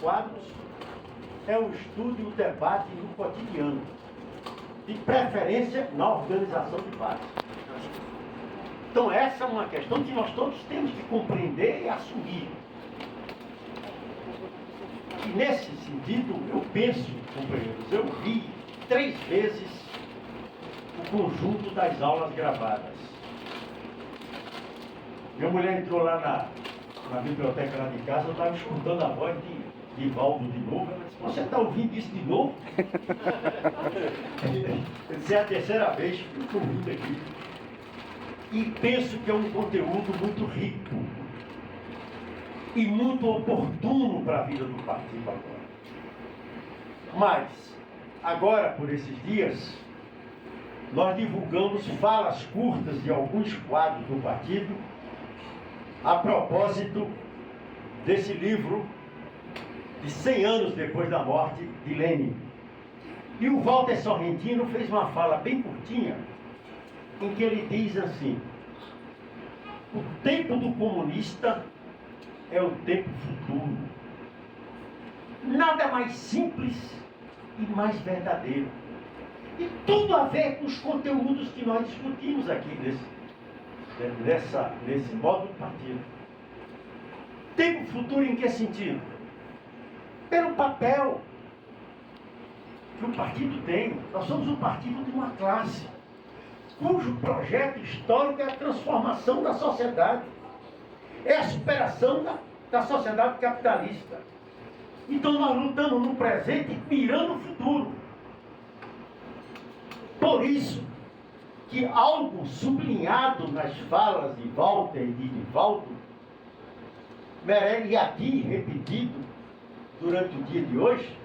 quadros é o estudo e o debate no cotidiano, de preferência na organização de base. Então essa é uma questão que nós todos temos que compreender e assumir. E nesse sentido, eu penso, companheiros, eu vi 3 vezes o conjunto das aulas gravadas. Minha mulher entrou lá na biblioteca lá de casa, eu estava escutando a voz de Valdo de novo. Ela disse: você está ouvindo isso de novo? Eu disse: é a 3ª vez que eu estou ouvindo aqui. E penso que é um conteúdo muito rico e muito oportuno para a vida do partido agora. Mas, agora, por esses dias, nós divulgamos falas curtas de alguns quadros do partido a propósito desse livro de 100 anos depois da morte de Lênin. E o Walter Sorrentino fez uma fala bem curtinha, em que ele diz assim: o tempo do comunista é o tempo futuro. Nada mais simples e mais verdadeiro. E tudo a ver com os conteúdos que nós discutimos aqui nesse modo do partido. Tempo futuro em que sentido? Pelo papel que o partido tem. Nós somos um partido de uma classe cujo projeto histórico é a transformação da sociedade, é a superação da sociedade capitalista. Então nós lutamos no presente mirando o futuro. Por isso que algo sublinhado nas falas de Walter e de Divaldo, e aqui repetido durante o dia de hoje,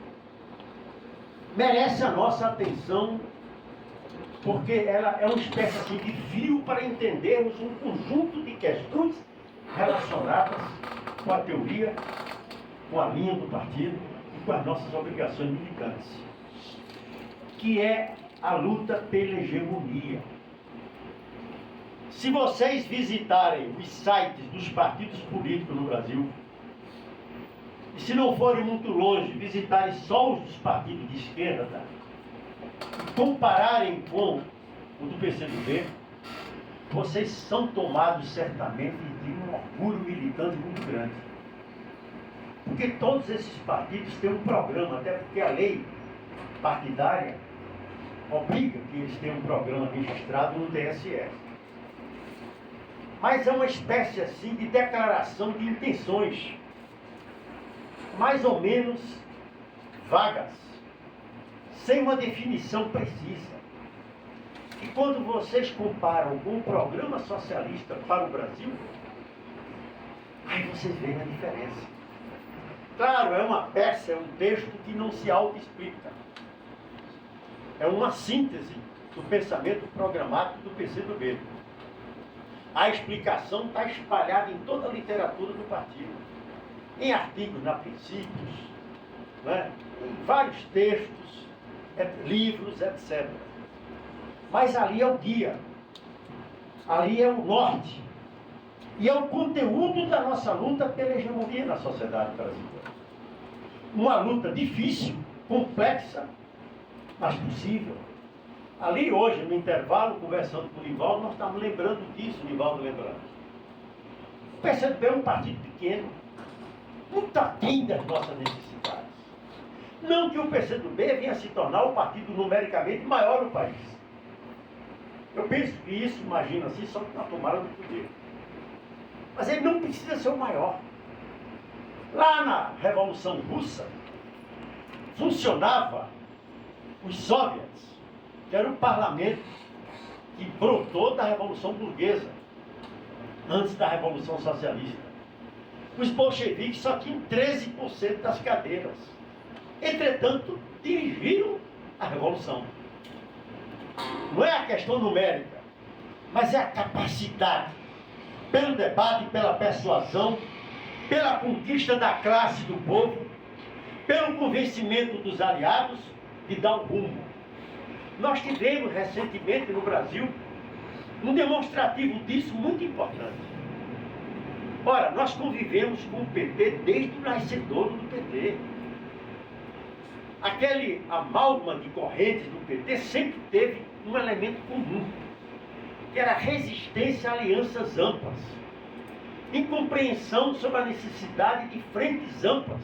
merece a nossa atenção, porque ela é uma espécie assim, de fio para entendermos um conjunto de questões relacionadas com a teoria, com a linha do partido e com as nossas obrigações militantes, que é a luta pela hegemonia. Se vocês visitarem os sites dos partidos políticos no Brasil, e se não forem muito longe, visitarem só os dos partidos de esquerda, tá? Compararem com o do PCdoB, vocês são tomados certamente de um orgulho militante muito grande. Porque todos esses partidos têm um programa, até porque a lei partidária obriga que eles tenham um programa registrado no TSE. Mas é uma espécie assim de declaração de intenções, mais ou menos vagas, sem uma definição precisa. E quando vocês comparam com o programa socialista para o Brasil, aí vocês veem a diferença. Claro, é uma peça, é um texto que não se auto-explica. É uma síntese do pensamento programático do PCdoB. A explicação está espalhada em toda a literatura do partido, em artigos na Princípios, né? Em vários textos, livros, etc. Mas ali é o guia, ali é o norte, e é o conteúdo da nossa luta pela hegemonia na sociedade brasileira. Uma luta difícil, complexa, mas possível. Ali hoje, no intervalo, conversando com o Nivaldo, nós estávamos lembrando disso, o Nivaldo lembrando. O PCdoB é um partido pequeno, muito aquém das nossas necessidades. Não que o PCdoB venha se tornar o partido numericamente maior do país. Eu penso que isso, imagina assim, só na tomada do poder. Mas ele não precisa ser o maior. Lá na Revolução Russa, funcionava os soviets, que era o parlamento que brotou da Revolução Burguesa, antes da Revolução Socialista. Os bolcheviques só tinham 13% das cadeiras. Entretanto, dirigiram a Revolução. Não é a questão numérica, mas é a capacidade, pelo debate, pela persuasão, pela conquista da classe do povo, pelo convencimento dos aliados de dar um rumo. Nós tivemos recentemente no Brasil um demonstrativo disso muito importante. Ora, nós convivemos com o PT desde o nascedouro do PT. Aquele amálgama de correntes do PT sempre teve um elemento comum, que era a resistência a alianças amplas, incompreensão sobre a necessidade de frentes amplas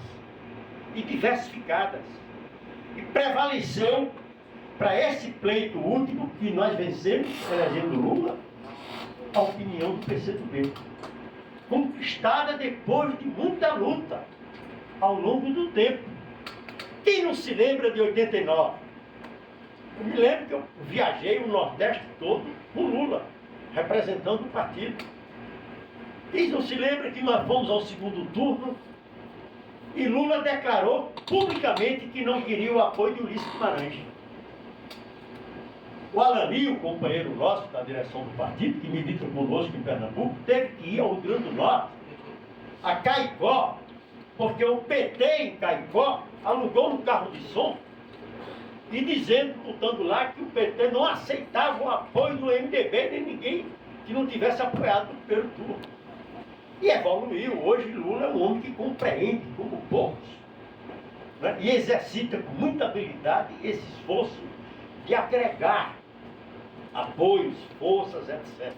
e diversificadas. E prevaleceu para esse pleito último que nós vencemos, elegendo Lula, a opinião do PCdoB, conquistada depois de muita luta ao longo do tempo. Quem não se lembra de 89? Eu me lembro que eu viajei o Nordeste todo com Lula, representando o partido. Quem não se lembra que nós fomos ao segundo turno e Lula declarou publicamente que não queria o apoio de Ulisses Guimarães. O Alani, o companheiro nosso da direção do partido, que milita conosco em Pernambuco, teve que ir ao Rio Grande do Norte, a Caicó, porque o PT em Caicó alugou um carro de som e dizendo, botando lá, que o PT não aceitava o apoio do MDB nem ninguém que não tivesse apoiado no primeiro turno. E evoluiu. Hoje Lula é um homem que compreende, como poucos, né? E exercita com muita habilidade esse esforço de agregar apoios, forças, etc.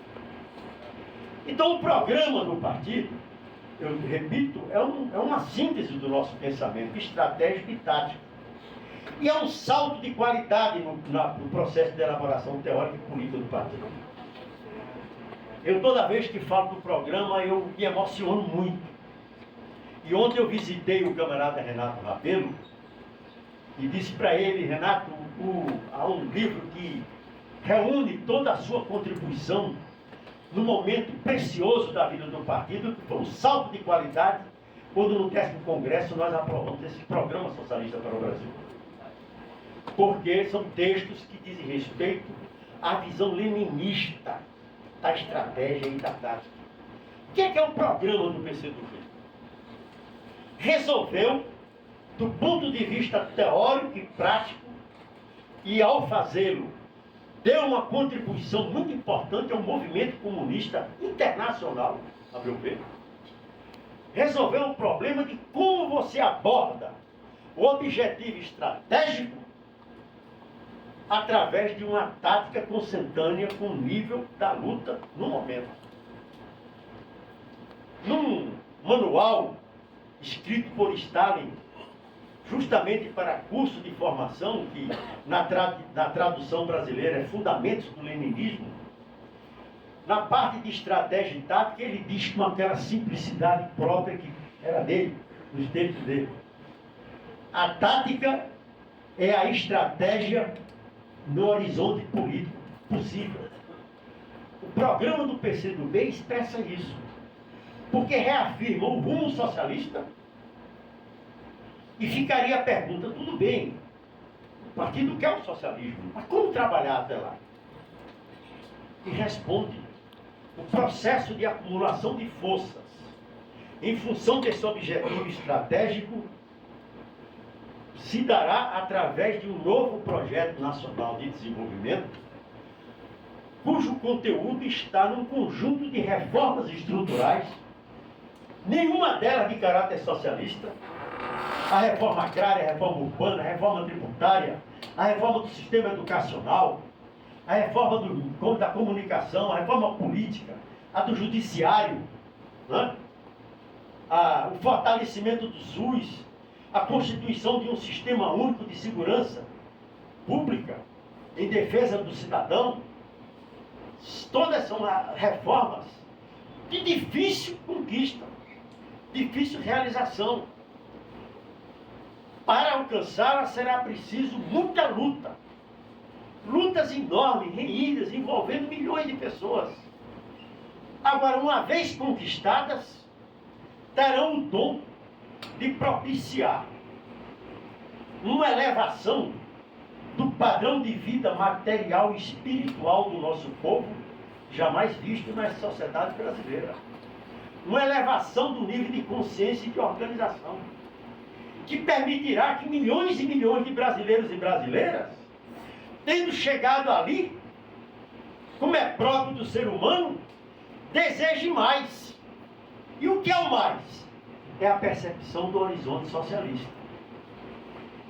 Então o programa do partido, eu repito, é uma síntese do nosso pensamento estratégico e tático. E é um salto de qualidade no processo de elaboração teórica e política do partido. Eu, toda vez que falo do programa, eu me emociono muito. E ontem eu visitei o camarada Renato Rabelo e disse para ele: Renato, há um livro que reúne toda a sua contribuição no momento precioso da vida do partido, que foi um salto de qualidade, quando no 10º Congresso nós aprovamos esse Programa Socialista para o Brasil. Porque são textos que dizem respeito à visão leninista da estratégia e da tática. O que é o programa do PCdoB? Resolveu, do ponto de vista teórico e prático, e ao fazê-lo, deu uma contribuição muito importante ao movimento comunista internacional, a meu ver. Resolveu o problema de como você aborda o objetivo estratégico através de uma tática consentânea com o nível da luta no momento. Num manual escrito por Stalin, justamente para curso de formação, que na tradução brasileira é Fundamentos do Leninismo, na parte de estratégia e tática, ele diz com aquela simplicidade própria que era dele, dos textos dele: a tática é a estratégia no horizonte político possível. O programa do PCdoB expressa isso, porque reafirma o rumo socialista. E ficaria a pergunta: tudo bem, o partido quer o socialismo, mas como trabalhar até lá? E responde: o processo de acumulação de forças em função desse objetivo estratégico se dará através de um novo projeto nacional de desenvolvimento, cujo conteúdo está num conjunto de reformas estruturais, nenhuma delas de caráter socialista: a reforma agrária, a reforma urbana, a reforma tributária, a reforma do sistema educacional, a reforma da comunicação, a reforma política, a do judiciário, né? O fortalecimento do SUS, a constituição de um sistema único de segurança pública em defesa do cidadão. Todas são reformas de difícil conquista, difícil realização. Para alcançá-la será preciso muita luta. Lutas enormes, renhidas, envolvendo milhões de pessoas. Agora, uma vez conquistadas, terão o dom de propiciar uma elevação do padrão de vida material e espiritual do nosso povo, jamais visto na sociedade brasileira. Uma elevação do nível de consciência e de organização, que permitirá que milhões e milhões de brasileiros e brasileiras, tendo chegado ali, como é próprio do ser humano, deseje mais. E o que é o mais? É a percepção do horizonte socialista.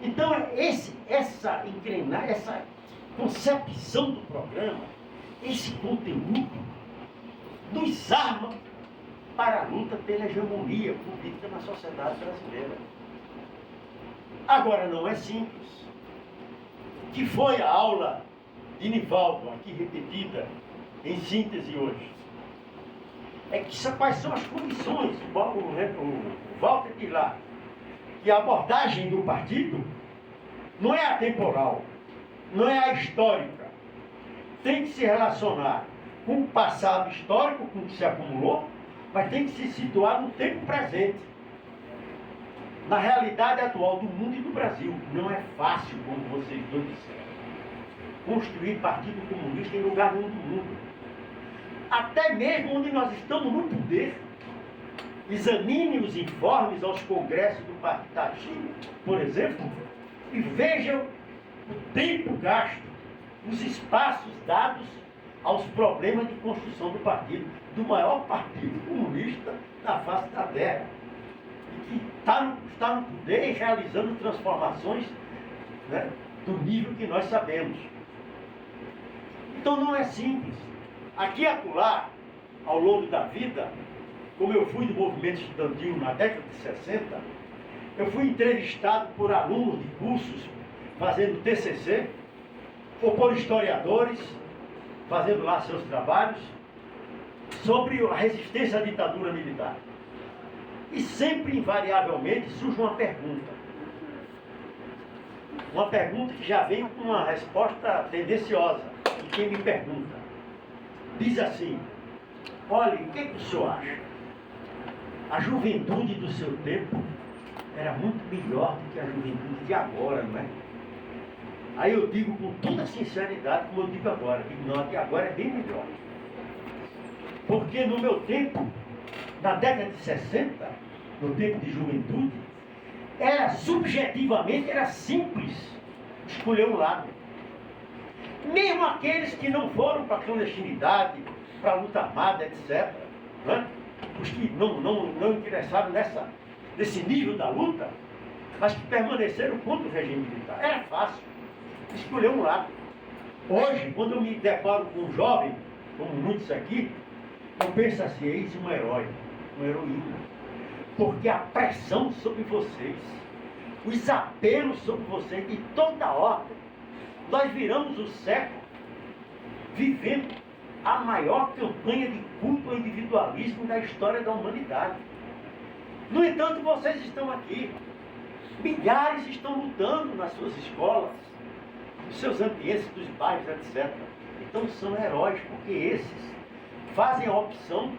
Então, essa concepção do programa, esse conteúdo, nos arma para a luta pela hegemonia política na sociedade brasileira. Agora, não é simples. Que foi a aula de Nivaldo, aqui repetida, em síntese hoje. É que quais são as condições, o Walter diz lá, que a abordagem do partido não é atemporal, não é a histórica. Tem que se relacionar com o passado histórico, com o que se acumulou, mas tem que se situar no tempo presente, na realidade atual do mundo e do Brasil. Não é fácil, como vocês dois disseram, construir partido comunista em lugar nenhum do mundo. Até mesmo onde nós estamos no poder. Examine os informes aos congressos do Partido da China, por exemplo, e vejam o tempo gasto, os espaços dados aos problemas de construção do partido, do maior partido comunista da face da Terra, e que está no poder e realizando transformações, né, do nível que nós sabemos. Então não é simples. Aqui e acolá, ao longo da vida, como eu fui do movimento estudantil na década de 60, eu fui entrevistado por alunos de cursos fazendo TCC, ou por historiadores fazendo lá seus trabalhos, sobre a resistência à ditadura militar. E sempre, invariavelmente, surge uma pergunta. Uma pergunta que já vem com uma resposta tendenciosa de quem me pergunta. Diz assim: olha, o que o senhor acha? A juventude do seu tempo era muito melhor do que a juventude de agora, não é? Aí eu digo com toda sinceridade, como eu digo agora, que não, a de agora é bem melhor. Porque no meu tempo, na década de 60, no tempo de juventude, era subjetivamente, era simples escolher um lado. Mesmo aqueles que não foram para a clandestinidade, para a luta armada, etc., não é? Os que não interessaram nesse nível da luta, mas que permaneceram contra o regime militar. Era fácil escolher um lado. Hoje, quando eu me deparo com um jovem, como muitos aqui, eu penso assim: eis um herói, uma heroína. Porque a pressão sobre vocês, os apelos sobre vocês, de toda ordem, nós viramos o século vivendo a maior campanha de culto ao individualismo da história da humanidade. No entanto, vocês estão aqui. Milhares estão lutando nas suas escolas, nos seus ambientes, dos bairros, etc. Então são heróis, porque esses fazem a opção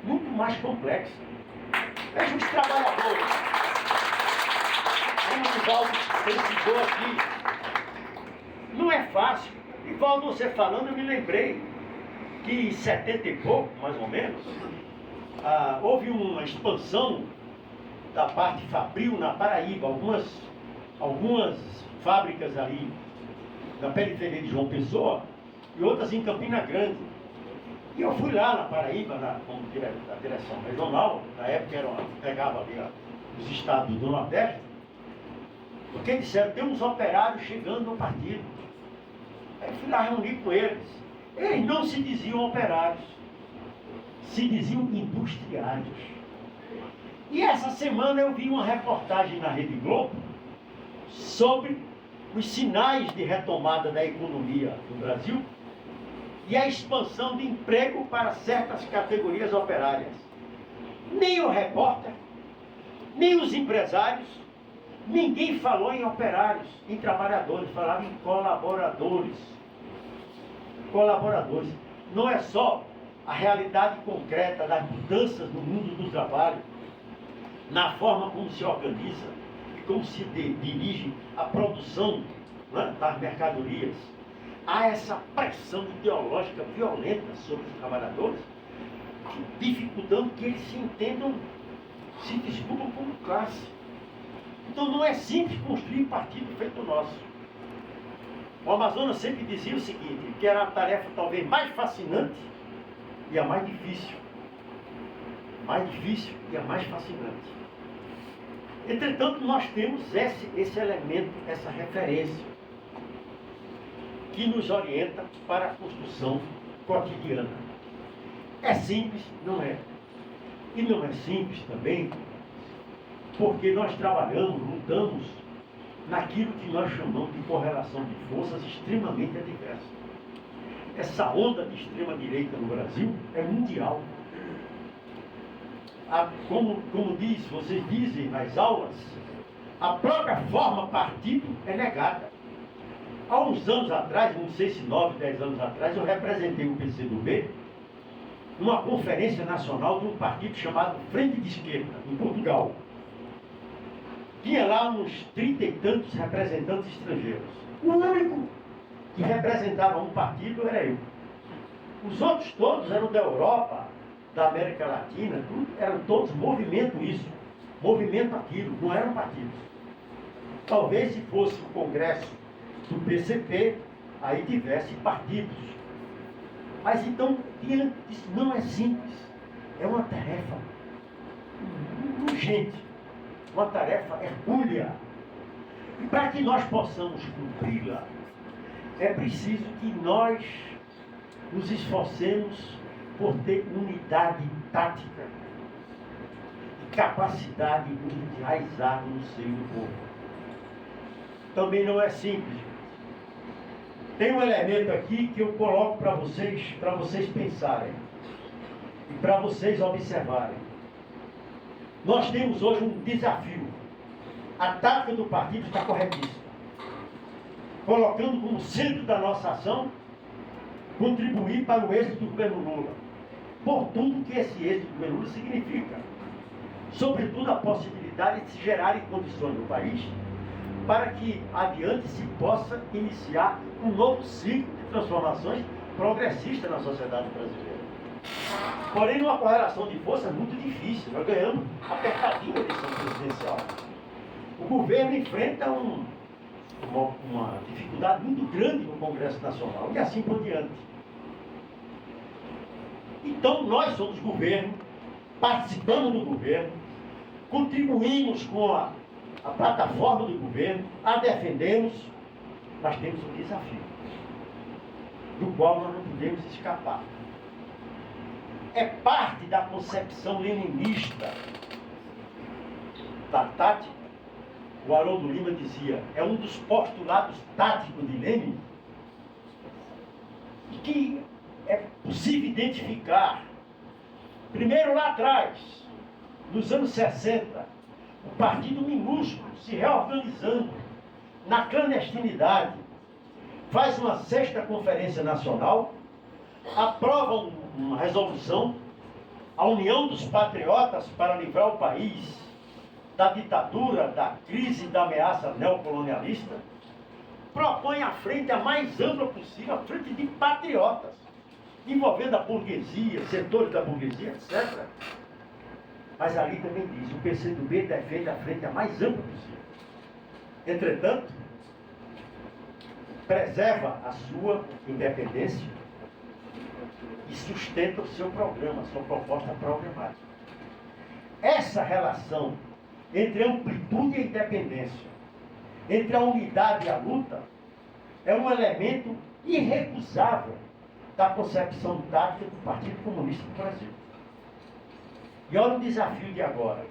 muito mais complexa. Vejam os trabalhadores. Como o Nivaldo citou aqui. Não é fácil. Nivaldo, você falando, eu me lembrei que em 70 e pouco, mais ou menos, houve uma expansão da parte fabril na Paraíba, algumas fábricas ali na periferia de João Pessoa e outras em Campina Grande. E eu fui lá na Paraíba, como da direção regional, na época pegava ali os estados do Nordeste, porque disseram: temos operários chegando no partido. Aí fui lá reunir com eles. Eles não se diziam operários, se diziam industriários. E essa semana eu vi uma reportagem na Rede Globo sobre os sinais de retomada da economia no Brasil e a expansão de emprego para certas categorias operárias. Nem o repórter, nem os empresários, ninguém falou em operários, em trabalhadores, falava em colaboradores. Colaboradores. Não é só a realidade concreta das mudanças no mundo do trabalho, na forma como se organiza e como se dirige a produção, né, das mercadorias. Há essa pressão ideológica violenta sobre os trabalhadores, dificultando que eles se entendam, se desculpam como classe. Então não é simples construir partido feito o nosso. O Amazonas sempre dizia o seguinte, que era a tarefa talvez mais fascinante e a mais difícil. mais difícil e a mais fascinante. Entretanto, nós temos esse elemento, essa referência, que nos orienta para a construção cotidiana. É simples? Não é. E não é simples também, porque nós trabalhamos, lutamos naquilo que nós chamamos de correlação de forças extremamente adversas. Essa onda de extrema-direita no Brasil é mundial. Como vocês dizem nas aulas, a própria forma partido é negada. Há uns anos atrás, não sei se 9, 10 anos atrás, eu representei o PCdoB numa conferência nacional de um partido chamado Frente de Esquerda, em Portugal. Tinha lá uns 30 e tantos representantes estrangeiros. O único que representava um partido era eu. Os outros todos eram da Europa, da América Latina, eram todos movimento isso, movimento aquilo, não eram partidos. Talvez se fosse o congresso do PCP, aí tivesse partidos. Mas então, isso não é simples, é uma tarefa urgente, uma tarefa hercúlea. E para que nós possamos cumpri-la, é preciso que nós nos esforcemos por ter unidade tática e capacidade de enraizar no seio do povo. Também não é simples. Tem um elemento aqui que eu coloco para vocês pensarem e para vocês observarem. Nós temos hoje um desafio. A tática do partido está corretíssima, colocando como centro da nossa ação contribuir para o êxito do governo Lula, por tudo que esse êxito do governo Lula significa, sobretudo a possibilidade de se gerarem condições no país para que adiante se possa iniciar um novo ciclo de transformações progressistas na sociedade brasileira. Porém, numa correlação de força muito difícil, nós ganhamos apertadinha a eleição presidencial. O governo enfrenta uma dificuldade muito grande no Congresso Nacional e assim por diante. Então, nós somos governo, participamos do governo, contribuímos com a plataforma do governo, a defendemos, mas temos um desafio, do qual nós não podemos escapar. É parte da concepção leninista da tática. O Haroldo Lima dizia, é um dos postulados táticos de Lenin, que é possível identificar. Primeiro lá atrás, nos anos 60, o partido minúsculo se reorganizando na clandestinidade, faz uma 6ª Conferência Nacional, aprova uma resolução, a União dos Patriotas para livrar o país da ditadura, da crise, da ameaça neocolonialista, propõe a frente a mais ampla possível, a frente de patriotas, envolvendo a burguesia, setores da burguesia, etc. Mas ali também diz, o PCdoB defende a frente a mais ampla possível. Entretanto, preserva a sua independência e sustenta o seu programa, a sua proposta programática. Essa relação entre a amplitude e a independência, entre a unidade e a luta, é um elemento irrecusável da concepção tática do Partido Comunista do Brasil. E olha o desafio de agora.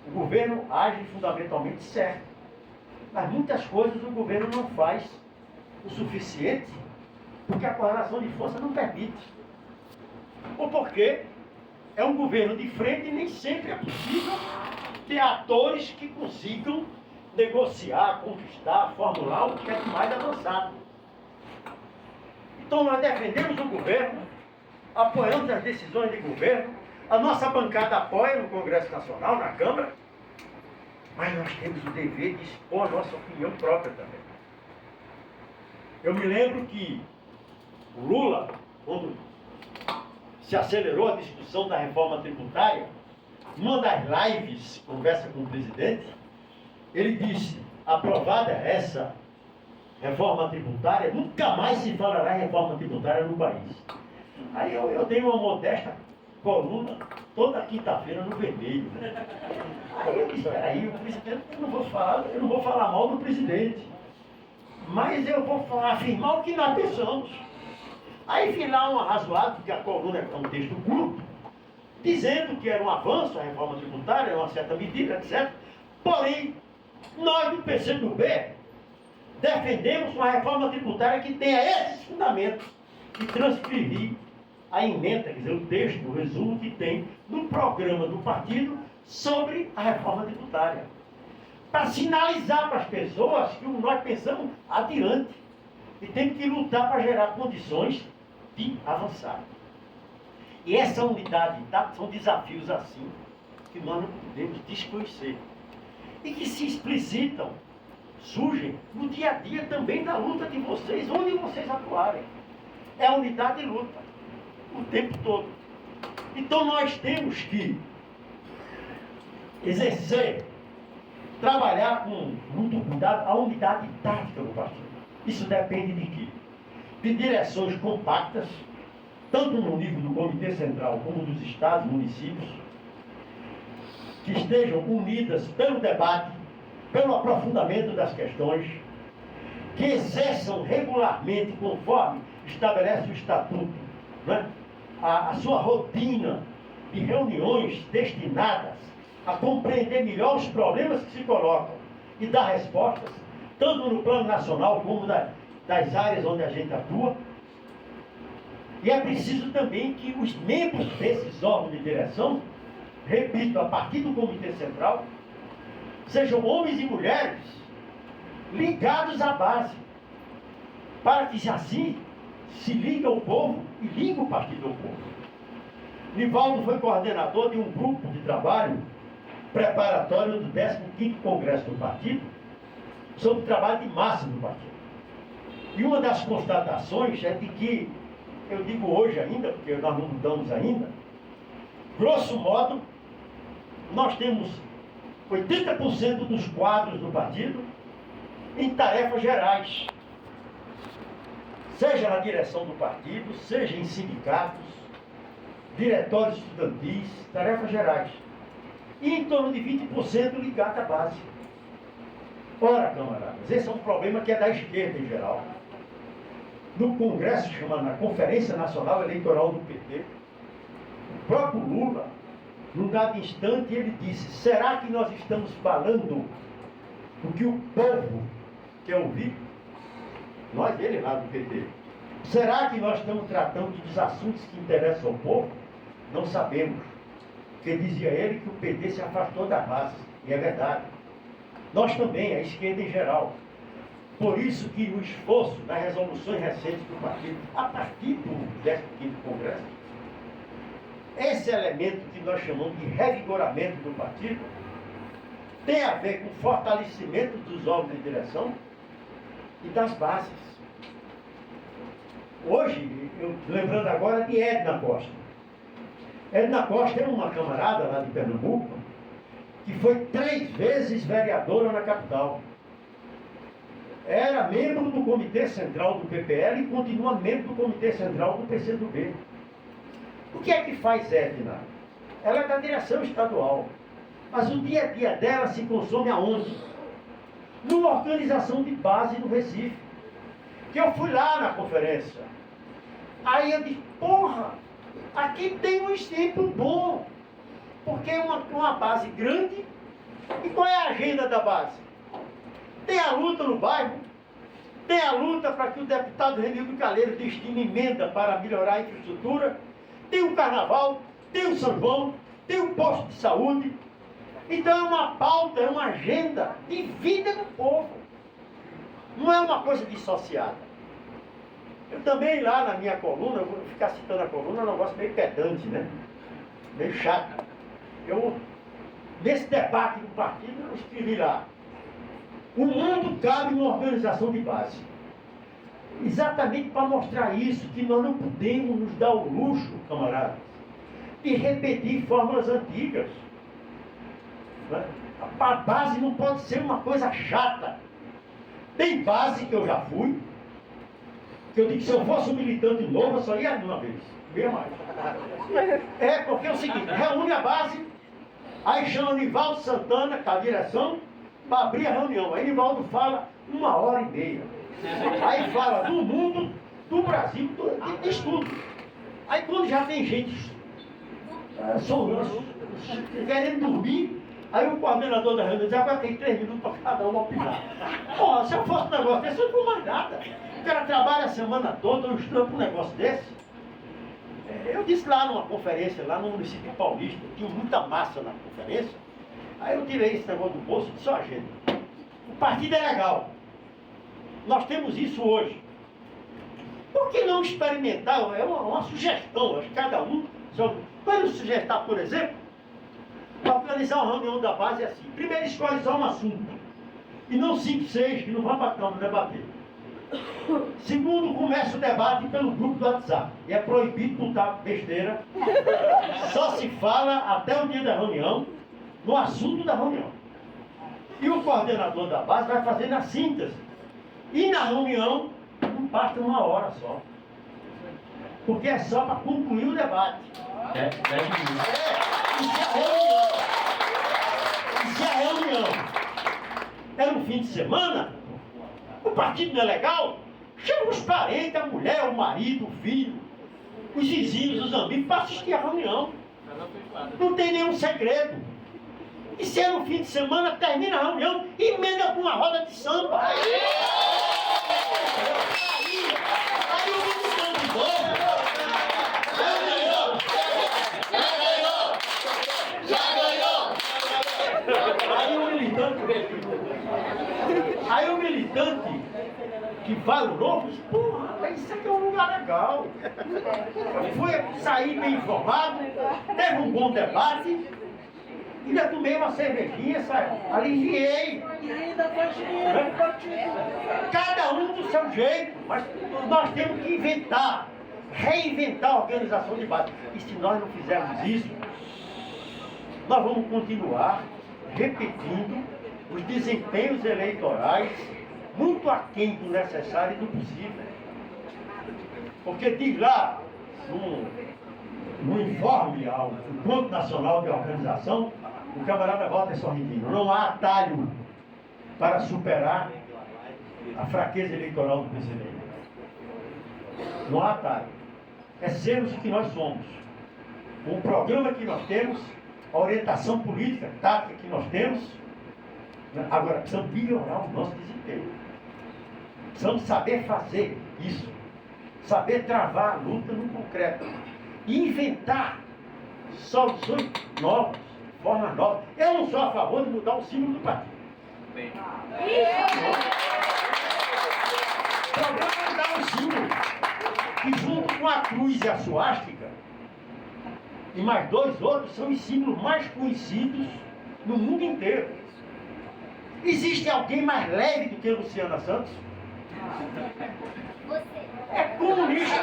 O governo age fundamentalmente certo, mas muitas coisas o governo não faz o suficiente, porque a correlação de força não permite. Ou porque é um governo de frente e nem sempre é possível ter atores que consigam negociar, conquistar, formular o que é de mais avançado. Então nós defendemos o governo, apoiamos as decisões de governo, a nossa bancada apoia no Congresso Nacional, na Câmara, mas nós temos o dever de expor a nossa opinião própria também. Eu me lembro que o Lula, quando se acelerou a discussão da reforma tributária, numa das lives, conversa com o presidente, ele disse, aprovada essa reforma tributária, nunca mais se falará em reforma tributária no país. Aí eu dei uma modesta coluna toda quinta-feira no Vermelho. Aí eu disse, peraí, o presidente, eu não vou falar mal do presidente, mas eu vou afirmar o que nós pensamos. Aí fiz lá um arrazoado, porque a coluna é um texto curto, dizendo que era um avanço a reforma tributária, uma certa medida, etc. Porém, nós do PCdoB defendemos uma reforma tributária que tenha esses fundamentos. E transcrevi a emenda, quer dizer, o texto, o resumo que tem no programa do partido sobre a reforma tributária. Para sinalizar para as pessoas que nós pensamos adiante. E temos que lutar para gerar condições de avançar. E essa unidade, tá? São desafios assim que nós não podemos desconhecer. E que se explicitam, surgem no dia a dia também da luta de vocês, onde vocês atuarem. É a unidade de luta, o tempo todo. Então nós temos que exercer, trabalhar com muito cuidado a unidade tática do partido. Isso depende de quê? De direções compactas, tanto no nível do Comitê Central como dos estados, municípios, que estejam unidas pelo debate, pelo aprofundamento das questões, que exerçam regularmente, conforme estabelece o Estatuto, né, a sua rotina de reuniões destinadas a compreender melhor os problemas que se colocam e dar respostas, tanto no plano nacional como das áreas onde a gente atua. E é preciso também que os membros desses órgãos de direção, repito, a partir do Comitê Central, sejam homens e mulheres ligados à base, para que assim se ligue ao povo e ligue o partido ao povo. Nivaldo foi coordenador de um grupo de trabalho preparatório do 15º Congresso do Partido, sobre o trabalho de massa do partido. E uma das constatações é de que, eu digo hoje ainda, porque nós não mudamos ainda, grosso modo, nós temos 80% dos quadros do partido em tarefas gerais, seja na direção do partido, seja em sindicatos, diretórios estudantis, tarefas gerais. E em torno de 20% ligado à base. Ora, camaradas, esse é um problema que é da esquerda em geral. No Congresso, chamado na Conferência Nacional Eleitoral do PT, o próprio Lula, num dado instante, ele disse: será que nós estamos falando o que o povo quer ouvir? Nós, ele lá do PT. Será que nós estamos tratando dos assuntos que interessam ao povo? Não sabemos. Porque dizia ele que o PT se afastou da base. E é verdade. Nós também, a esquerda em geral. Por isso que no esforço das resoluções recentes do partido, a partir do 15º Congresso, esse elemento que nós chamamos de revigoramento do partido tem a ver com o fortalecimento dos órgãos de direção e das bases. Hoje, eu lembrando agora de Edna Costa. Edna Costa é uma camarada lá de Pernambuco que foi 3 vezes vereadora na capital. Era membro do Comitê Central do PPL e continua membro do Comitê Central do PCdoB. O que é que faz Edna? Ela é da direção estadual. Mas o dia a dia dela se consome aonde? Numa organização de base no Recife. Que eu fui lá na conferência. Aí eu disse, porra, aqui tem um exemplo bom. Porque é uma base grande. E qual é a agenda da base? Tem a luta no bairro, tem a luta para que o deputado Remildo Calheiro destine emenda para melhorar a infraestrutura, tem o carnaval, tem o São João, tem o posto de saúde. Então é uma pauta, é uma agenda de vida do povo. Não é uma coisa dissociada. Eu também lá na minha coluna, eu vou ficar citando a coluna, é um negócio meio pedante, né? Meio chato. Nesse debate do partido, eu escrevi lá: o mundo cabe uma organização de base. Exatamente para mostrar isso, que nós não podemos nos dar o luxo, camaradas, de repetir fórmulas antigas. A base não pode ser uma coisa chata. Tem base que eu já fui, que eu digo que se eu fosse um militante novo, eu só ia de uma vez. veja mais. É porque é o seguinte, reúne a base, aí chama Nivaldo Santana, com a direção, para abrir a reunião. Aí Nivaldo fala 1h30. Aí fala do mundo, do Brasil, diz tudo. Aí quando já tem gente sonhando, querendo dormir, aí o coordenador da reunião diz, agora tem 3 minutos para cada um opinar. Porra, se eu fosse um negócio desse, eu não vou mais nada. O cara trabalha a semana toda, eu estudo um negócio desse. Eu disse lá numa conferência, lá no município paulista, tinha muita massa na conferência. Aí eu tirei esse negócio do bolso e disse, ó gente, o partido é legal. Nós temos isso hoje. Por que não experimentar? É uma sugestão, acho que cada um. Pode sugestar, por exemplo, para organizar uma reunião da base assim. Primeiro escolhe só um assunto. E não 5, 6, que não vão para a Câmara debater. Segundo, começa o debate pelo grupo do WhatsApp. E é proibido botar besteira. Só se fala até o dia da reunião, no assunto da reunião. E o coordenador da base vai fazendo a síntese. E na reunião, não basta 1 hora só. Porque é só para concluir o debate. Isso é reunião. Isso é reunião. É no fim de semana, o partido não é legal? Chama os parentes, a mulher, o marido, o filho, os vizinhos, os amigos, para assistir a reunião. Não tem nenhum segredo. E se é no fim de semana, termina a reunião e emenda com uma roda de samba. Aí o militante volta. Aí o militante que valorou, diz, porra, isso aqui é um lugar legal. Fui sair bem informado, teve um bom debate, ainda tomei uma cervejinha, aliviei. Cada um do seu jeito, mas nós temos que inventar, reinventar a organização de base. E se nós não fizermos isso, nós vamos continuar repetindo os desempenhos eleitorais muito aquém do necessário e do possível. Porque diz lá, no informe ao Encontro Nacional de Organização, o camarada Walter Sorrentino, não há atalho para superar a fraqueza eleitoral do PCB. Não há atalho. É sermos o que nós somos. O programa que nós temos, a orientação política, tática que nós temos. Agora, precisamos melhorar o nosso desempenho. Precisamos saber fazer isso. Saber travar a luta no concreto. E inventar soluções novas, formas novas. Eu não sou a favor de mudar o símbolo do partido. Bem. O problema é mudar o símbolo. E junto com a cruz e a suástica, e mais 2 outros, são os símbolos mais conhecidos no mundo inteiro. Existe alguém mais leve do que Luciana Santos? Você. É comunista.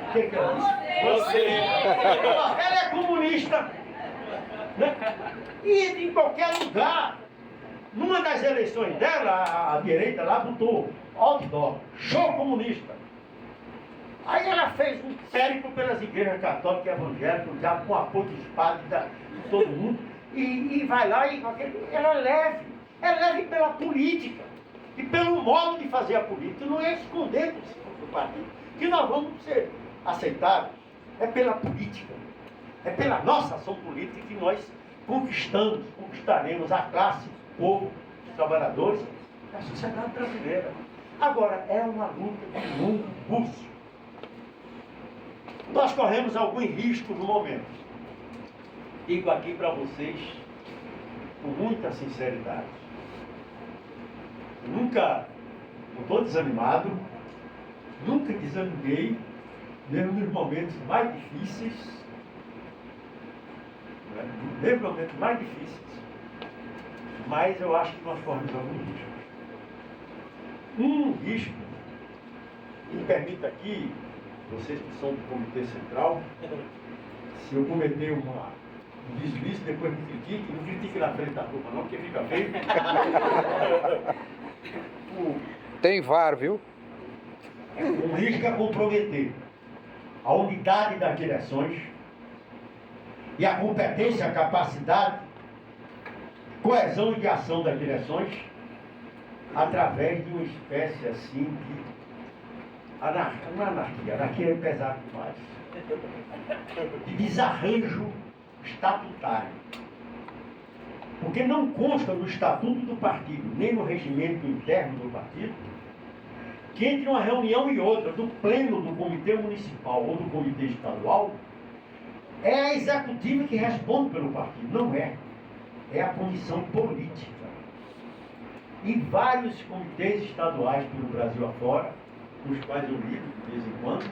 O que é isso? Você. Ela é comunista. Né? E em qualquer lugar. Numa das eleições dela, a direita lá botou outdoor, show comunista. Aí ela fez um périplo pelas igrejas católicas e evangélicas, já com apoio dos padres de todo mundo, e vai lá e ela é leve pela política e pelo modo de fazer a política, não é escondendo do partido, que nós vamos ser aceitáveis, é pela política, é pela nossa ação política que nós conquistaremos a classe, o povo, os trabalhadores, a sociedade brasileira. Agora, é uma luta de longo curso. Nós corremos algum risco no momento. Digo aqui para vocês, com muita sinceridade. Nunca, não estou desanimado, nunca desanimei, mesmo nos momentos mais difíceis, mesmo nos momentos mais difíceis, mas eu acho que nós corremos algum risco. Um risco, me permita aqui, vocês que são do Comitê Central, se eu cometer um deslize, depois me critique, não critique na frente da turma não, porque fica feio. Tem VAR, viu? Um risco é comprometer. a unidade das direções e a competência, a capacidade, coesão e de ação das direções através de uma espécie assim de anarquia é pesado demais, de desarranjo estatutário. Porque não consta no estatuto do partido, nem no regimento interno do partido, que entre uma reunião e outra, do pleno do comitê municipal ou do comitê estadual, é a executiva que responde pelo partido. Não é. É a comissão política. E vários comitês estaduais pelo Brasil afora, nos quais eu lido de vez em quando,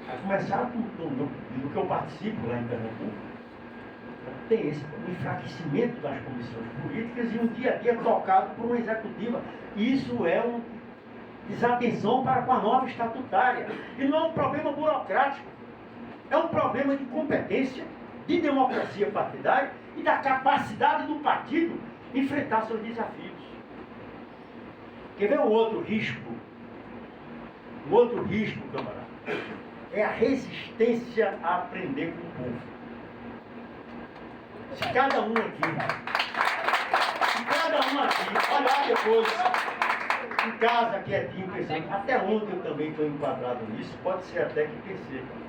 a começar do que eu participo lá em Pernambuco, tem esse enfraquecimento das comissões políticas e um dia a dia tocado por uma executiva. Isso é uma desatenção para com a norma estatutária. E não é um problema burocrático. É um problema de competência, de democracia partidária e da capacidade do partido enfrentar seus desafios. Quer ver um outro risco? Um outro risco, camarada, é a resistência a aprender com o povo. Se cada um aqui olhar depois em casa, quietinho, pensando, até onde eu também estou enquadrado nisso, pode ser até que perceba.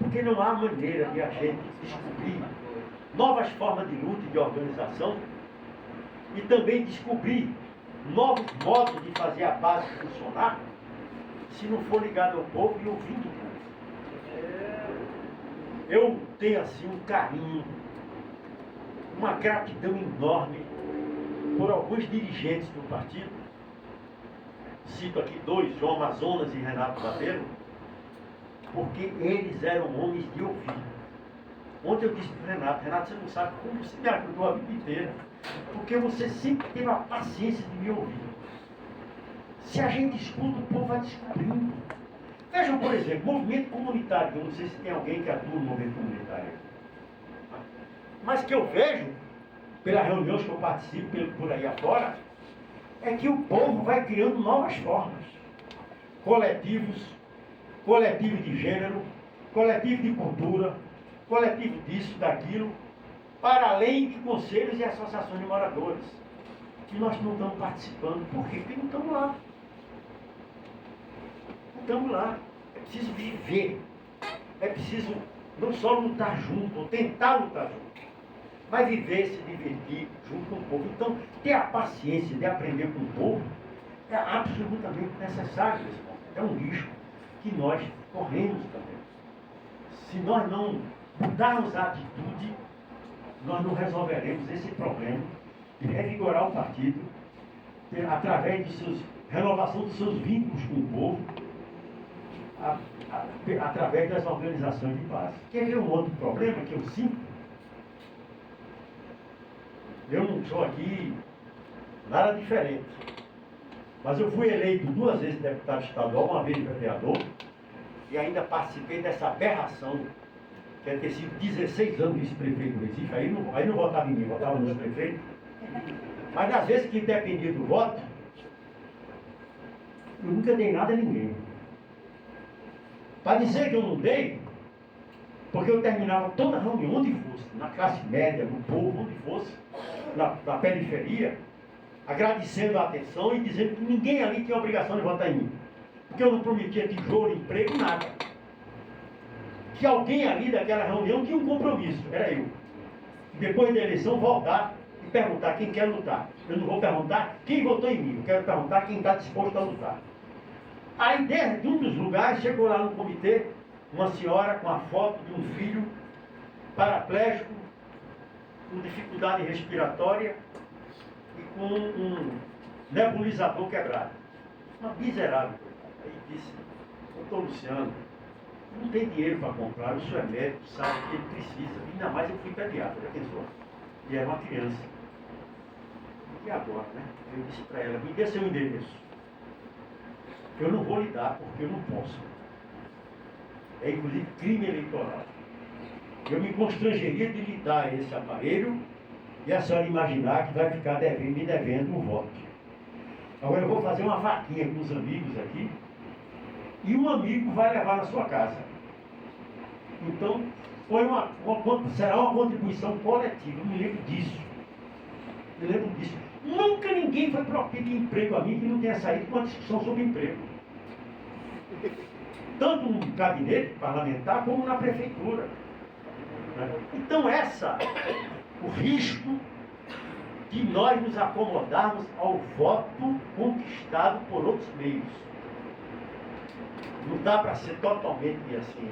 Porque não há maneira de a gente descobrir novas formas de luta e de organização e também descobrir novos modos de fazer a base funcionar se não for ligado ao povo e ouvindo o povo. Eu tenho assim um carinho, uma gratidão enorme por alguns dirigentes do partido. Cito aqui dois, João Amazonas e Renato Bateiro, porque eles eram homens de ouvir. Ontem eu disse para o Renato, você não sabe como você me ajudou a vida inteira, porque você sempre teve a paciência de me ouvir. Se a gente escuta, o povo vai descobrindo. Vejam, por exemplo, movimento comunitário, que eu não sei se tem alguém que atua no movimento comunitário, mas que eu vejo, pelas reuniões que eu participo por aí afora, é que o povo vai criando novas formas. Coletivos, coletivo de gênero, coletivo de cultura, coletivo disso, daquilo, para além de conselhos e associações de moradores, que nós não estamos participando. Por quê? Porque não estamos lá. Estamos lá, é preciso viver, é preciso não só lutar junto, ou tentar lutar junto, mas viver, se divertir junto com o povo. Então, ter a paciência de aprender com o povo é absolutamente necessário nesse momento. É um risco que nós corremos também. Se nós não mudarmos a atitude, nós não resolveremos esse problema de revigorar o partido através de renovação dos seus vínculos com o povo, através das organizações de base. Quer ver um outro problema que eu sinto? Eu não sou aqui nada diferente, mas eu fui eleito 2 vezes deputado estadual, 1 vez vereador, e ainda participei dessa aberração, que é ter sido 16 anos vice-prefeito do Recife. Aí não votava em mim, votava nos prefeitos. Mas nas vezes que dependia do voto, eu nunca dei nada a ninguém. Para dizer que eu não dei, porque eu terminava toda a reunião, onde fosse, na classe média, no povo, onde fosse, na periferia, agradecendo a atenção e dizendo que ninguém ali tinha obrigação de votar em mim. Porque eu não prometia tijolo, emprego, nada. Que alguém ali daquela reunião tinha um compromisso, era eu. Depois da eleição, voltar e perguntar quem quer lutar. Eu não vou perguntar quem votou em mim, eu quero perguntar quem está disposto a lutar. Aí, de um dos lugares, chegou lá no comitê uma senhora com a foto de um filho paraplégico, com dificuldade respiratória e com um nebulizador quebrado. Uma miserável. Aí disse, doutor Luciano, não tem dinheiro para comprar, o senhor é médico, sabe que ele precisa. Ainda mais eu fui pediatra, já pensou? E era uma criança. E agora, né? Eu disse para ela, me dê seu endereço. Eu não vou lhe dar, porque eu não posso. É inclusive crime eleitoral. Eu me constrangeria de lhe dar esse aparelho e a senhora imaginar que vai ficar me devendo um voto. Agora eu vou fazer uma vaquinha com os amigos aqui e um amigo vai levar na sua casa. Então, será uma contribuição coletiva. Eu me lembro disso. Nunca ninguém foi pedir emprego a mim que não tenha saído com uma discussão sobre emprego. Tanto no gabinete parlamentar como na prefeitura. Então o risco de nós nos acomodarmos ao voto conquistado por outros meios. Não dá para ser totalmente assim.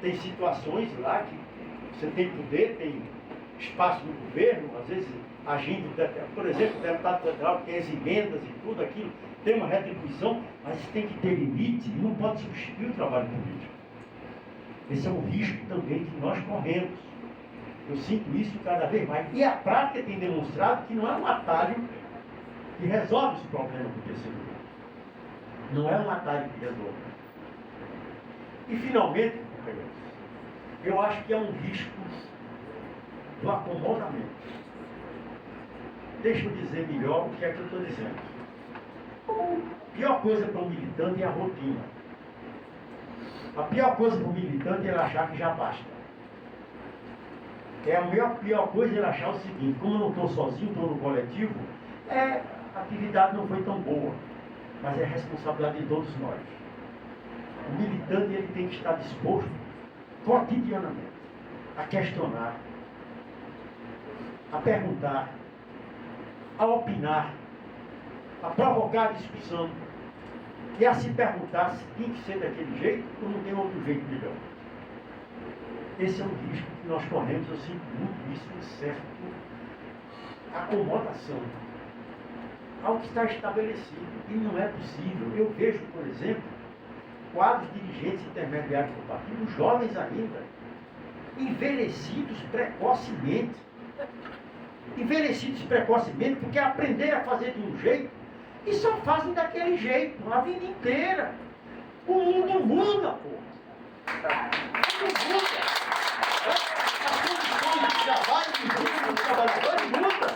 Tem situações lá que você tem poder, tem espaço no governo, às vezes agindo, por exemplo, o deputado federal que tem as emendas e tudo aquilo, tem uma retribuição, mas tem que ter limite e não pode substituir o trabalho político. Esse é um risco também que nós corremos. Eu sinto isso cada vez mais. E a prática tem demonstrado que não é um atalho que resolve os problemas do PCdoB. Não é um atalho que resolve. E finalmente, eu acho que é um risco do acomodamento. Deixa eu dizer melhor o que é que eu estou dizendo. A pior coisa para um militante é a rotina. A pior coisa para o militante é ele achar que já basta. A pior coisa é ele achar o seguinte: como eu não estou sozinho, estou no coletivo, a atividade não foi tão boa, mas é responsabilidade de todos nós. O militante ele tem que estar disposto cotidianamente a questionar, a perguntar, a opinar, a provocar a discussão e a se perguntar se tem que ser daquele jeito ou não tem outro jeito melhor. Esse é um risco que nós corremos, eu sinto muito isso, um certo acomodação ao que está estabelecido e não é possível. Eu vejo, por exemplo, quadros dirigentes intermediários do partido, jovens ainda, envelhecidos precocemente. Envelhecidos precocemente porque aprenderam a fazer de um jeito e só fazem daquele jeito a vida inteira. O mundo muda, pô. O mundo muda. As condições de trabalho e de vida dos trabalhadores mudam.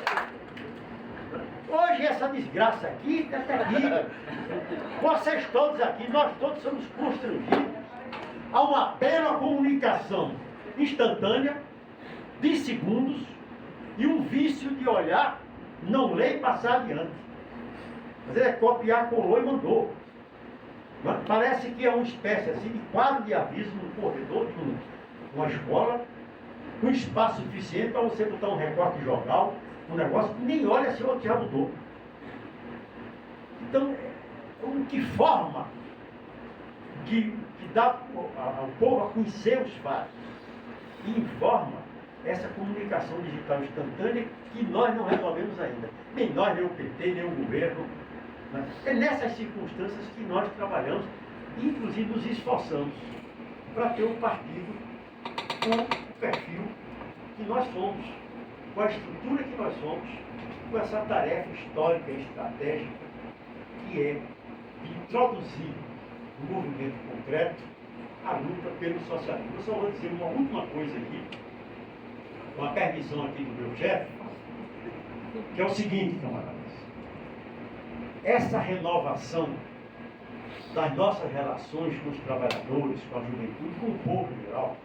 Hoje essa desgraça aqui é terrível. Vocês todos aqui, nós todos somos constrangidos a uma bela comunicação instantânea, de segundos, e um vício de olhar, não ler e passar adiante. Mas é copiar, colou e mandou. Parece que é uma espécie assim de quadro de aviso no corredor de uma escola, com espaço suficiente para você botar um recorte de jornal, um negócio que nem olha se o outro já mudou. Então, como que forma que dá ao povo a conhecer os fatos e informa essa comunicação digital instantânea que nós não resolvemos ainda. Nem nós, nem o PT, nem o governo. É nessas circunstâncias que nós trabalhamos e, inclusive, nos esforçamos para ter um partido com o perfil que nós somos, com a estrutura que nós somos, com essa tarefa histórica e estratégica que é de introduzir no movimento concreto a luta pelo socialismo. Eu só vou dizer uma última coisa aqui, com a permissão aqui do meu chefe, que é o seguinte, camaradas. Essa renovação das nossas relações com os trabalhadores, com a juventude, com o povo em geral,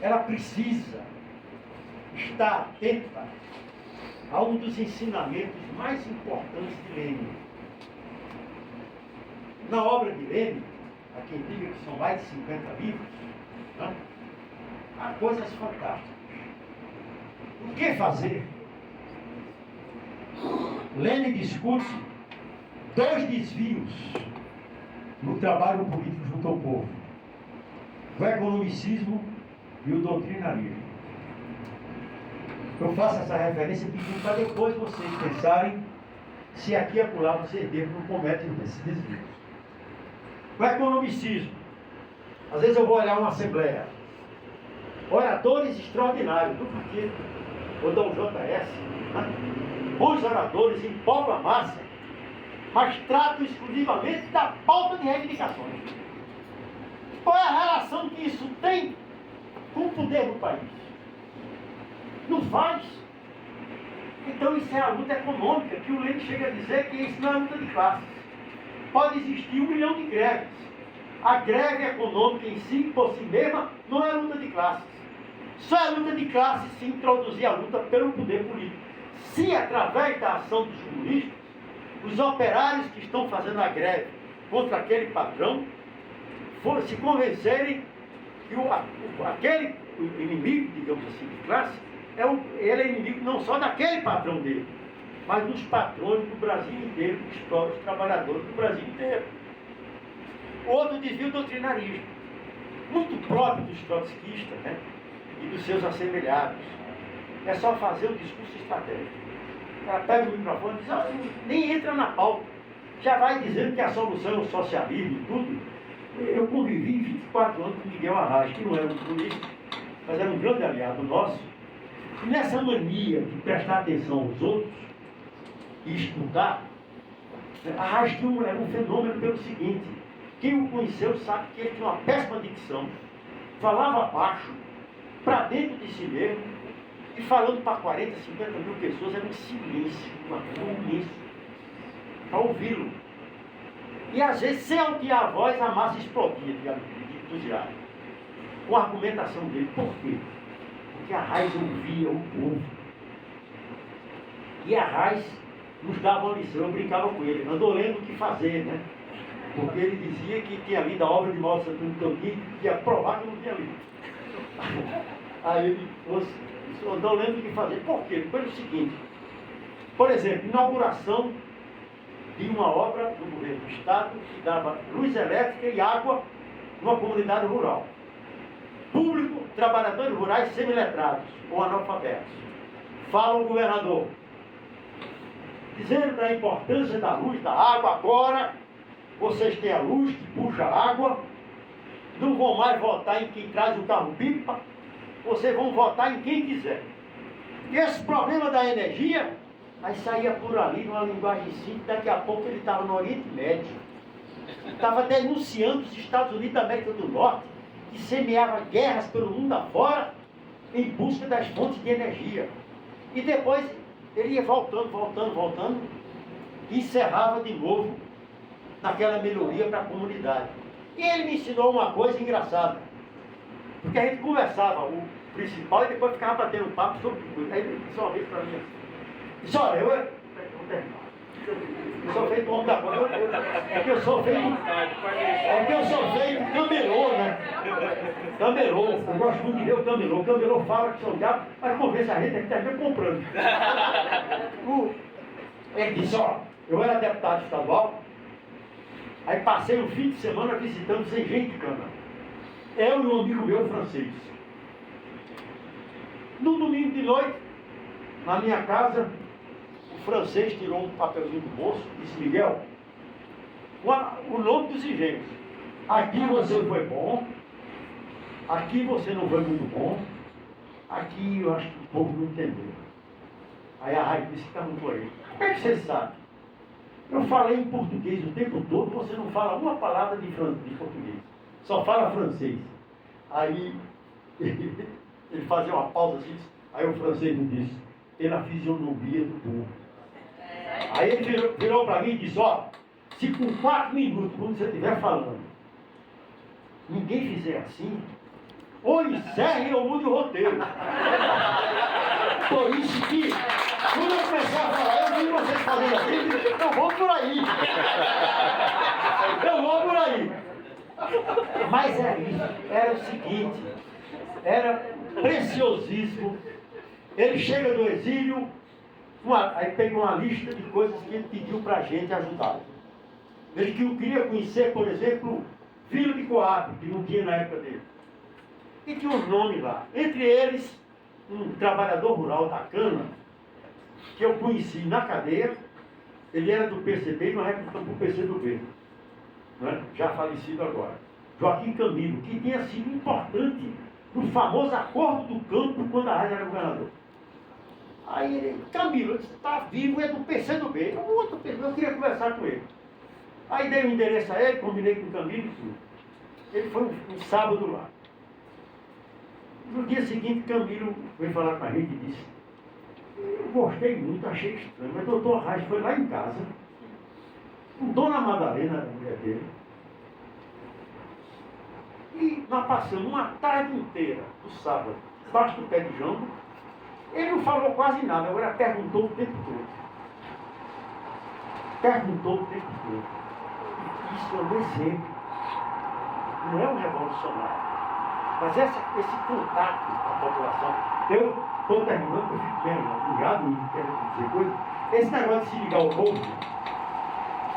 ela precisa estar atenta a um dos ensinamentos mais importantes de Lênin. Na obra de Lênin, a quem diga que são mais de 50 livros, né, há coisas fantásticas. O que fazer? Lênin discute dois desvios no trabalho político junto ao povo: o economicismo e o doutrinarismo. Eu faço essa referência pedindo para depois vocês pensarem se aqui e acolá vocês não cometem esses desvios. O economicismo. Às vezes eu vou olhar uma assembleia, oradores extraordinários do partido, ou da UJS, né? Bons oradores, empolgam a massa, mas tratam exclusivamente da pauta de reivindicações. Qual é a relação que isso tem com o poder do país? Não faz. Então isso é a luta econômica, que o Lenin chega a dizer que isso não é luta de classes. pode existir 1 milhão de greves. A greve econômica em si, por si mesma, não é luta de classes. Só é luta de classes se introduzir a luta pelo poder político. Se, através da ação dos comunistas, os operários que estão fazendo a greve contra aquele patrão se convencerem que aquele inimigo, digamos assim, de classe, ele é inimigo não só daquele patrão dele, mas dos patrões do Brasil inteiro, que exploram os trabalhadores do Brasil inteiro. Outro desvio doutrinarismo, muito próprio dos trotskistas, né? E dos seus assemelhados. É só fazer o discurso estratégico. Ela pega o microfone e diz, nem entra na pauta. Já vai dizendo que a solução é o socialismo e tudo. Eu convivi 24 anos com Miguel Arraes, que não era um comunista, mas era um grande aliado nosso. E nessa mania de prestar atenção aos outros e estudar, Arraes era um fenômeno pelo seguinte: quem o conheceu sabe que ele tinha uma péssima dicção, falava baixo, para dentro de si mesmo, e falando para 40, 50 mil pessoas, era um silêncio, um imenso, para ouvi-lo. E às vezes, sem altear a voz, a massa explodia de entusiasmo. Com a argumentação dele. Por quê? Porque Arraes ouvia o povo. E Arraes nos dava uma lição, eu brincava com ele, andou lendo o que fazer, né? Porque ele dizia que tinha lido a obra de Mao Tse-tung todinha e ia provar que não tinha lido. Aí ele andou lendo o que fazer. Por quê? Pelo seguinte, por exemplo, inauguração de uma obra do governo do Estado que dava luz elétrica e água numa comunidade rural. Público, trabalhadores rurais semiletrados ou analfabetos. Fala o governador, dizendo da importância da luz, da água. Agora vocês têm a luz que puxa água, não vão mais votar em quem traz o carro-pipa, vocês vão votar em quem quiser. E esse problema da energia, aí saía por ali numa linguagem simples, daqui a pouco ele estava no Oriente Médio. Estava denunciando os Estados Unidos da América do Norte, que semeava guerras pelo mundo afora em busca das fontes de energia. E depois ele ia voltando, e encerrava de novo naquela melhoria para a comunidade. E ele me ensinou uma coisa engraçada, porque a gente conversava o principal e depois ficava batendo papo sobre coisa. Aí ele disse uma vez para mim assim, disse, olha, eu sou feito homem da coisa, é que eu sou feito camelô, né? Camelô, eu gosto muito de ver o camelô. O camelô fala que são diabo, mas convence a gente termina comprando. Ele disse, ó, eu era deputado estadual, aí passei um fim de semana visitando sem gente de Câmara. Eu e um amigo meu francês. No domingo de noite, na minha casa, o francês tirou um papelzinho do bolso e disse, Miguel, o nome dos engenhos. Aqui você foi bom, aqui você não foi muito bom, aqui eu acho que o povo não entendeu. Aí a Raia disse que está muito aí. Como é que você sabe? Eu falei em português o tempo todo, você não fala uma palavra de português, só fala francês. Aí ele fazia uma pausa assim, aí o francês me disse, pela fisionomia do povo. Aí ele virou para mim e disse, ó, se com 4 minutos, quando você estiver falando, ninguém fizer assim, ou encerre ou mude o roteiro. Por isso que, quando eu comecei a falar, eu vi vocês fazendo assim, eu vou por aí. Eu vou por aí. Mas era o seguinte, era preciosíssimo. Ele chega do exílio, aí pega uma lista de coisas que ele pediu para a gente ajudar. Ele queria conhecer, por exemplo, Vila de Coab, que não tinha na época dele. E tinha uns nomes lá. Entre eles, um trabalhador rural da cana, que eu conheci na cadeia. Ele era do PCB e nós recrutamos para o PCdoB, né? Já falecido agora. Joaquim Camilo, que tinha sido importante no famoso acordo do campo quando a Rádio era governador. Aí ele, Camilo, está vivo, é do PCdoB. Eu queria conversar com ele. Aí dei o endereço a ele, combinei com o Camilo e tudo. Ele foi um sábado lá. No dia seguinte, Camilo veio falar com a gente e disse, eu gostei muito, achei estranho, mas o doutor Arraes foi lá em casa com Dona Madalena, a mulher dele. E nós passamos uma tarde inteira, do sábado, debaixo do pé de jambo. Ele não falou quase nada, agora perguntou o tempo todo. Perguntou o tempo todo. Isso é um exemplo. Não é um revolucionário. Mas esse contato com a população. Eu estou terminando, eu fico bem ligado e quero dizer coisa. Esse negócio de se ligar ao povo.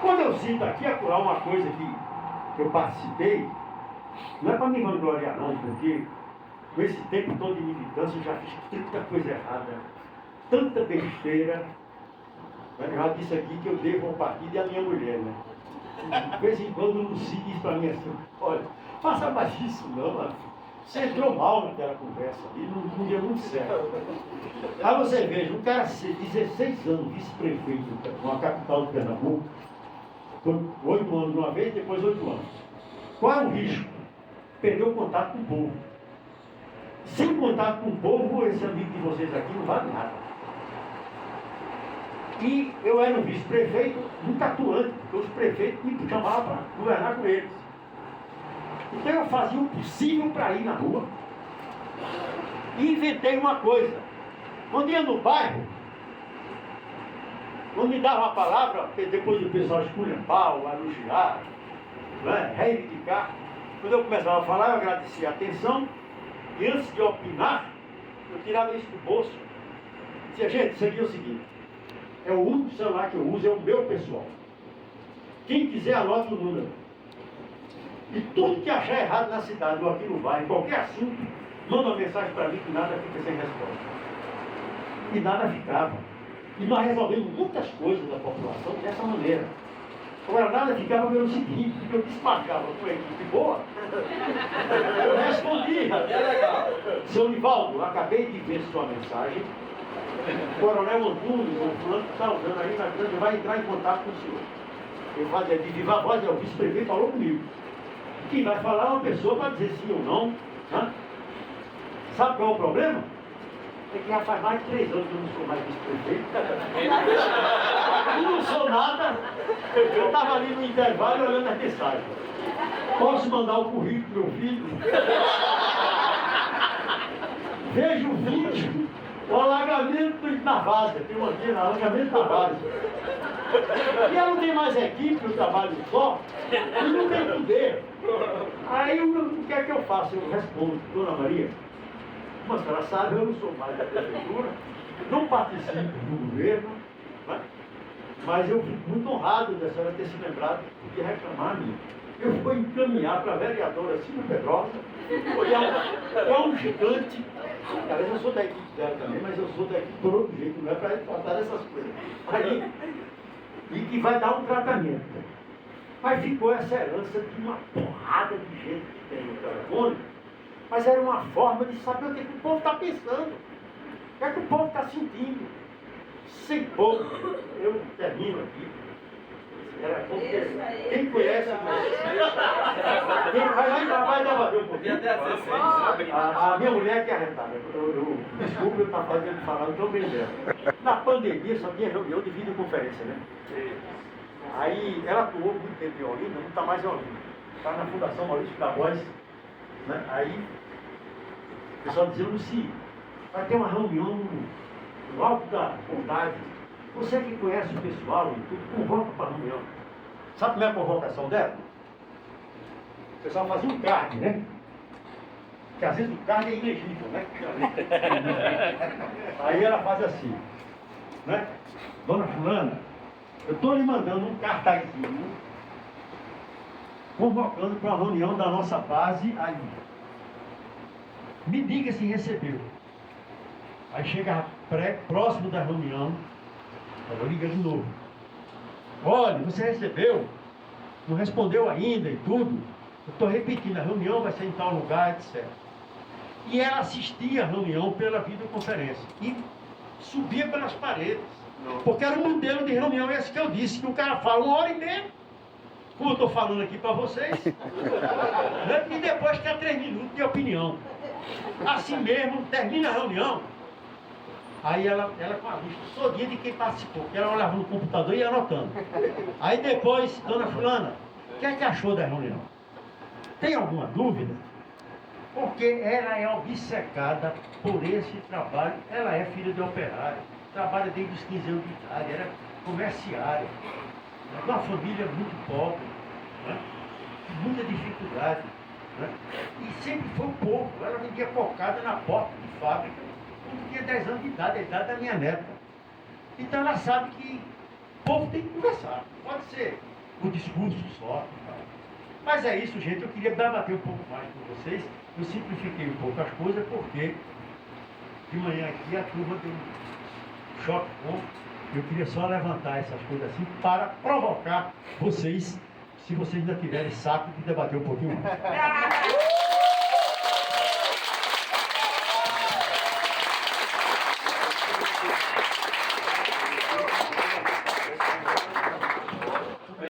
Quando eu cito aqui acurar uma coisa que eu participei, não é para me vangloriar não, porque com esse tempo todo de militância eu já fiz tanta coisa errada, tanta besteira. Eu já disse aqui que eu devo ao partido e à minha mulher, né? De vez em quando o Luci diz para mim assim, olha, faça mais isso não, mano. Você entrou mal naquela conversa ali, não deu muito certo. Aí você veja, um cara ser 16 anos vice-prefeito numa capital de Pernambuco, foi 8 anos de uma vez, depois 8 anos. Qual é o risco? Perder o contato com o povo. Sem contato com o povo, esse amigo de vocês aqui não vale nada. E eu era um vice-prefeito muito atuante, porque os prefeitos me chamavam para governar com eles. Então eu fazia o possível para ir na rua. E inventei uma coisa. Quando ia no bairro, quando me dava a palavra, depois do pessoal esculhambar, elogiar, né, reivindicar, quando eu começava a falar, eu agradecia a atenção, e antes de opinar, eu tirava isso do bolso. Dizia, gente, isso aqui é o seguinte, é o único celular que eu uso, é o meu pessoal. Quem quiser, anote o número. E tudo que achar errado na cidade ou aqui no bairro, qualquer assunto, manda uma mensagem para mim que nada fica sem resposta. E nada ficava. E nós resolvemos muitas coisas da população dessa maneira. Agora, nada ficava pelo seguinte, porque eu despachava com a equipe boa, eu respondia. Seu Nivaldo, acabei de ver sua mensagem. O Coronel Antunes, o fulano que está usando aí na grande, vai entrar em contato com o senhor. Eu fazia de viva voz, o vice-prefeito falou comigo. Quem vai falar é uma pessoa para dizer sim ou não. Né? Sabe qual é o problema? É que já faz mais de 3 anos que eu não sou mais vice-prefeito. Eu não sou nada. Eu estava ali no intervalo olhando as mensagens. Posso mandar o currículo do meu filho? Vejo o vídeo, o alagamento na várzea. Tem uma aqui, alagamento na várzea. E ela não tem mais equipe, eu trabalho só, e não tem poder. Aí o que é que eu faço? Eu respondo, Dona Maria, mas a senhora sabe, eu não sou mais da prefeitura, não participo do governo, né? Mas eu fico muito honrado da senhora ter se lembrado de reclamar a mim. Eu vou encaminhar para a vereadora Cida Pedrosa, é um gigante. Aliás, eu sou da equipe dela também, mas eu sou da equipe por outro jeito, não é para tratar dessas coisas. Aí, e que vai dar um tratamento. Mas ficou essa herança de uma porrada de gente que tem no telefone, mas era uma forma de saber o que o povo está pensando, o que o povo está sentindo. Sem povo, eu termino aqui. Era bom ter... Quem conhece, quem vai debater um pouquinho. A minha mulher que é arretada. Desculpa eu estar fazendo falar tão bem dela. Na pandemia só tinha reunião de videoconferência, né? Aí ela atuou muito tempo em Olinda, não está mais em Olinda. Está na Fundação Maurício da Voz. Né? Aí o pessoal dizia, Luci, vai ter uma reunião no alto da bondade. Você que conhece o pessoal e tudo, convoca para a reunião. Sabe como é a convocação dela? O pessoal fazia um card, né? Porque às vezes o card é ilegível, né? Aí ela faz assim, né? Dona Fulana, eu estou lhe mandando um cartazinho convocando para uma reunião da nossa base aí. Me diga se recebeu. Aí chega próximo da reunião, eu ligo de novo. Olha, você recebeu? Não respondeu ainda e tudo? Eu estou repetindo, a reunião vai ser em tal lugar, etc. E ela assistia a reunião pela videoconferência. E subia pelas paredes. Porque era um modelo de reunião esse que eu disse, que o cara fala 1h30, como eu estou falando aqui para vocês, né? E depois quer 3 minutos de opinião. Assim mesmo, termina a reunião. Aí ela com a lista todinha de quem participou, porque ela olhava no computador e ia anotando. Aí depois, dona fulana, o que é que achou da reunião? Tem alguma dúvida? Porque ela é obcecada por esse trabalho. Ela é filha de operário, trabalha desde os 15 anos de idade, era comerciária, de uma família muito pobre, né? Muita dificuldade. Né? E sempre foi o povo. Ela vendia cocada na porta de fábrica quando tinha 10 anos de idade, a idade da minha neta. Então ela sabe que o povo tem que conversar. Pode ser o discurso só. Mas é isso, gente. Eu queria debater um pouco mais com vocês. Eu simplifiquei um pouco as coisas porque de manhã aqui a turma deu um choque bom. Eu queria só levantar essas coisas assim para provocar vocês, se vocês ainda tiverem saco de debater um pouquinho mais.